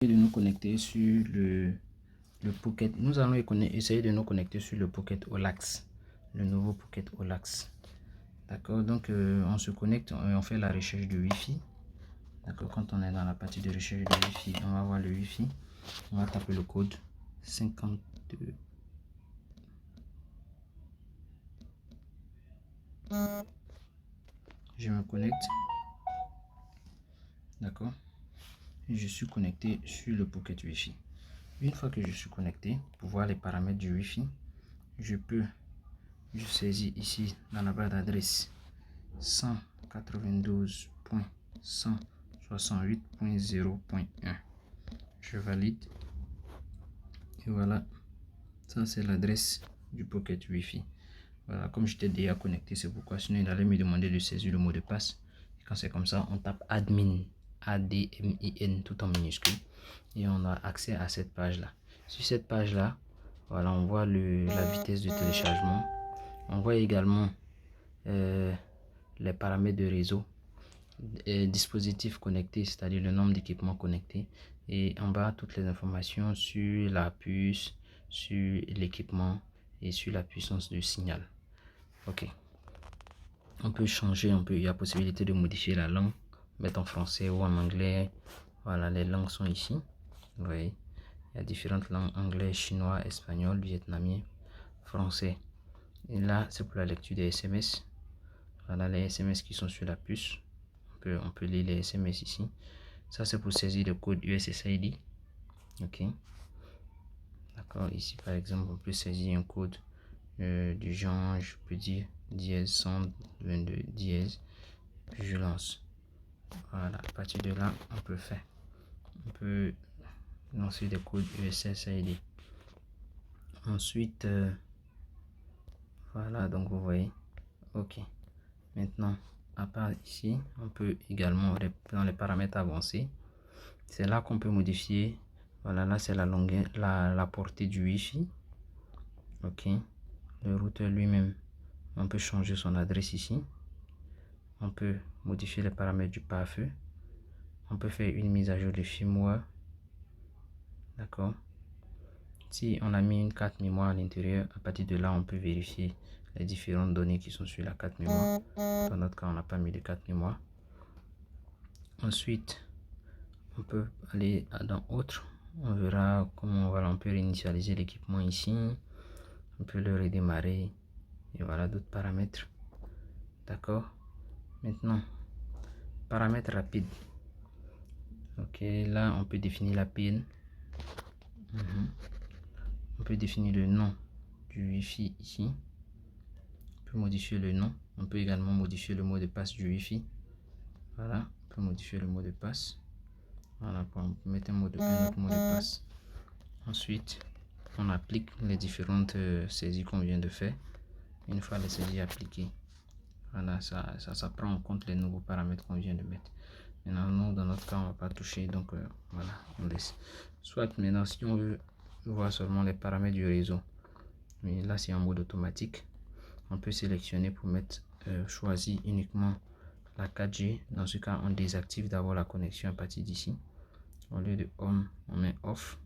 De nous connecter sur le Pocket. Nous allons essayer de nous connecter sur le Pocket Olax, le nouveau Pocket Olax. D'accord, donc on se connecte, on fait la recherche de Wi-Fi. D'accord, quand on est dans la partie de recherche de Wi-Fi, on va voir le Wi-Fi. On va taper le code 52. Je me connecte. D'accord, je suis connecté sur le Pocket Wi-Fi. Une fois que je suis connecté, pour voir les paramètres du Wi-Fi, je saisis ici dans la barre d'adresse 192.168.0.1. Je valide. Et voilà, ça c'est l'adresse du Pocket Wi-Fi. Voilà, comme j'étais déjà connecté, c'est pourquoi sinon il allait me demander de saisir le mot de passe. Et quand c'est comme ça, on tape admin, ADMIN tout en minuscule. Et on a accès à cette page-là. Sur cette page-là, voilà, on voit la vitesse de téléchargement. On voit également les paramètres de réseau, dispositifs connectés, c'est-à-dire le nombre d'équipements connectés. Et en bas, toutes les informations sur la puce, sur l'équipement et sur la puissance du signal. Ok. On peut changer, il y a possibilité de modifier la langue, mettre en français ou en anglais. Voilà, les langues sont ici. Vous voyez, il y a différentes langues: anglais, chinois, espagnol, vietnamien, français. Et là, c'est pour la lecture des SMS. Voilà les SMS qui sont sur la puce. On peut lire les SMS ici. Ça, c'est pour saisir le code USSID. Ok. D'accord. Ici, par exemple, on peut saisir un code du genre, je peux dire dièse 122 dièse. Puis je lance. Voilà. À partir de là, on peut lancer des codes USSID. Ensuite, voilà. Donc, vous voyez. Ok. Maintenant, à part ici, on peut également, dans les paramètres avancés, c'est là qu'on peut modifier. Voilà, là c'est la longueur, la portée du Wi-Fi. Ok, le routeur lui-même, on peut changer son adresse ici. On peut modifier les paramètres du pare-feu. On peut faire une mise à jour de firmware. D'accord. Si on a mis une carte mémoire à l'intérieur, à partir de là, on peut vérifier les différentes données qui sont sur la carte mémoire. Dans notre cas, on n'a pas mis de carte mémoire. Ensuite, on peut aller dans autre. On verra comment, voilà, on peut réinitialiser l'équipement ici. On peut le redémarrer. Et voilà d'autres paramètres. D'accord. Maintenant, paramètres rapides. Ok, là on peut définir la PIN. On peut définir le nom du Wi-Fi ici. On peut modifier le nom. On peut également modifier le mot de passe du Wi-Fi. Voilà, on peut modifier le mot de passe. Voilà, pour mettre un autre mot de passe. Ensuite, on applique les différentes saisies qu'on vient de faire. Une fois les saisies appliquées, voilà, ça prend en compte les nouveaux paramètres qu'on vient de mettre. Maintenant, nous, dans notre cas, on ne va pas toucher, donc voilà, on laisse. Soit maintenant, si on veut voir seulement les paramètres du réseau, mais là c'est en mode automatique, on peut sélectionner pour mettre choisir uniquement la 4G. Dans ce cas, on désactive d'abord la connexion à partir d'ici. Au lieu de on met off.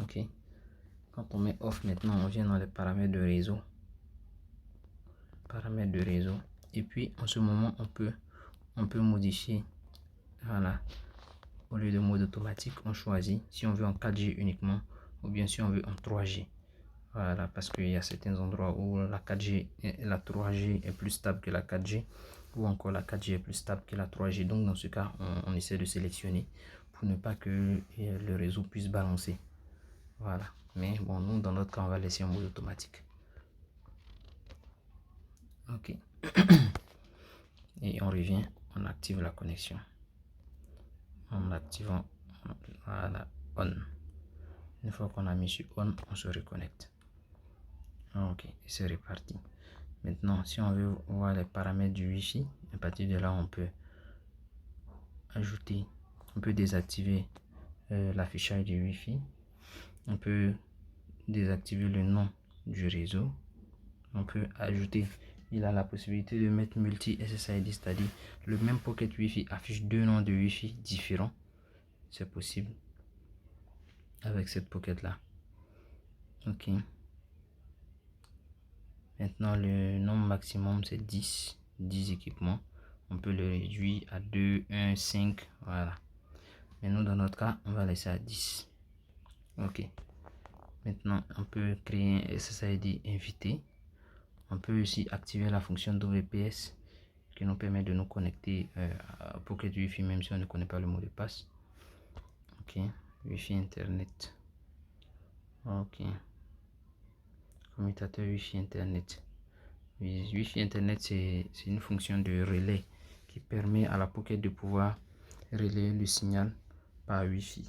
Ok. Quand on met off, maintenant on vient dans les paramètres de réseau. Paramètres de réseau. Et puis en ce moment, on peut modifier. Voilà. Au lieu de mode automatique, on choisit si on veut en 4G uniquement ou bien si on veut en 3G. Voilà, parce qu'il y a certains endroits où la 4G et la 3G est plus stable que la 4G, ou encore la 4G est plus stable que la 3G. Donc dans ce cas, on essaie de sélectionner pour ne pas que le réseau puisse balancer. Voilà. Mais bon, nous dans notre cas, on va laisser en mode automatique. Ok. Et on revient, on active la connexion. En activant, voilà, on. Une fois qu'on a mis sur on, on se reconnecte. Ok, c'est reparti. Maintenant, si on veut voir les paramètres du Wi-Fi, à partir de là, on peut ajouter, on peut désactiver l'affichage du Wi-Fi. On peut désactiver le nom du réseau. On peut ajouter, il a la possibilité de mettre multi-SSID, c'est-à-dire le même Pocket Wi-Fi affiche deux noms de Wi-Fi différents. C'est possible. avec cette pocket là. Ok. Maintenant, le nombre maximum c'est 10 équipements. On peut le réduire à 2, 1, 5. Voilà. Mais nous, dans notre cas, on va laisser à 10. Ok. Maintenant, on peut créer un SSID invité. On peut aussi activer la fonction WPS qui nous permet de nous connecter à Pocket Wi-Fi même si on ne connaît pas le mot de passe. Ok. Wi-Fi Internet. Ok. Commutateur Wi-Fi Internet. Wi-Fi Internet, c'est une fonction de relais qui permet à la Pocket de pouvoir relayer le signal par Wi-Fi.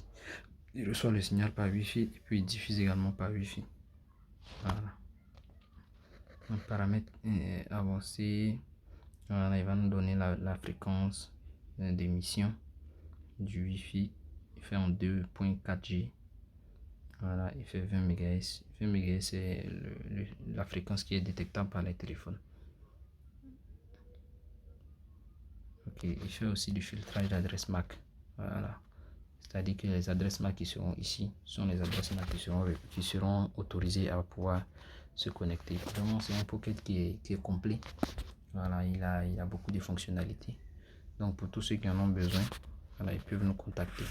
Il reçoit le signal par Wi-Fi et puis il diffuse également par Wi-Fi. Voilà. Un paramètre avancé. Voilà, il va nous donner la fréquence d'émission du Wi-Fi. Il fait en 2.4G. Voilà, il fait 20 MHz. 20 MHz, c'est la fréquence qui est détectable par les téléphones. Ok, il fait aussi du filtrage d'adresses MAC. Voilà. C'est-à-dire que les adresses MAC qui seront ici sont les adresses MAC qui seront autorisées à pouvoir se connecter. Vraiment, c'est un Pocket qui est complet. Voilà, il a beaucoup de fonctionnalités. Donc, pour tous ceux qui en ont besoin, voilà, ils peuvent nous contacter.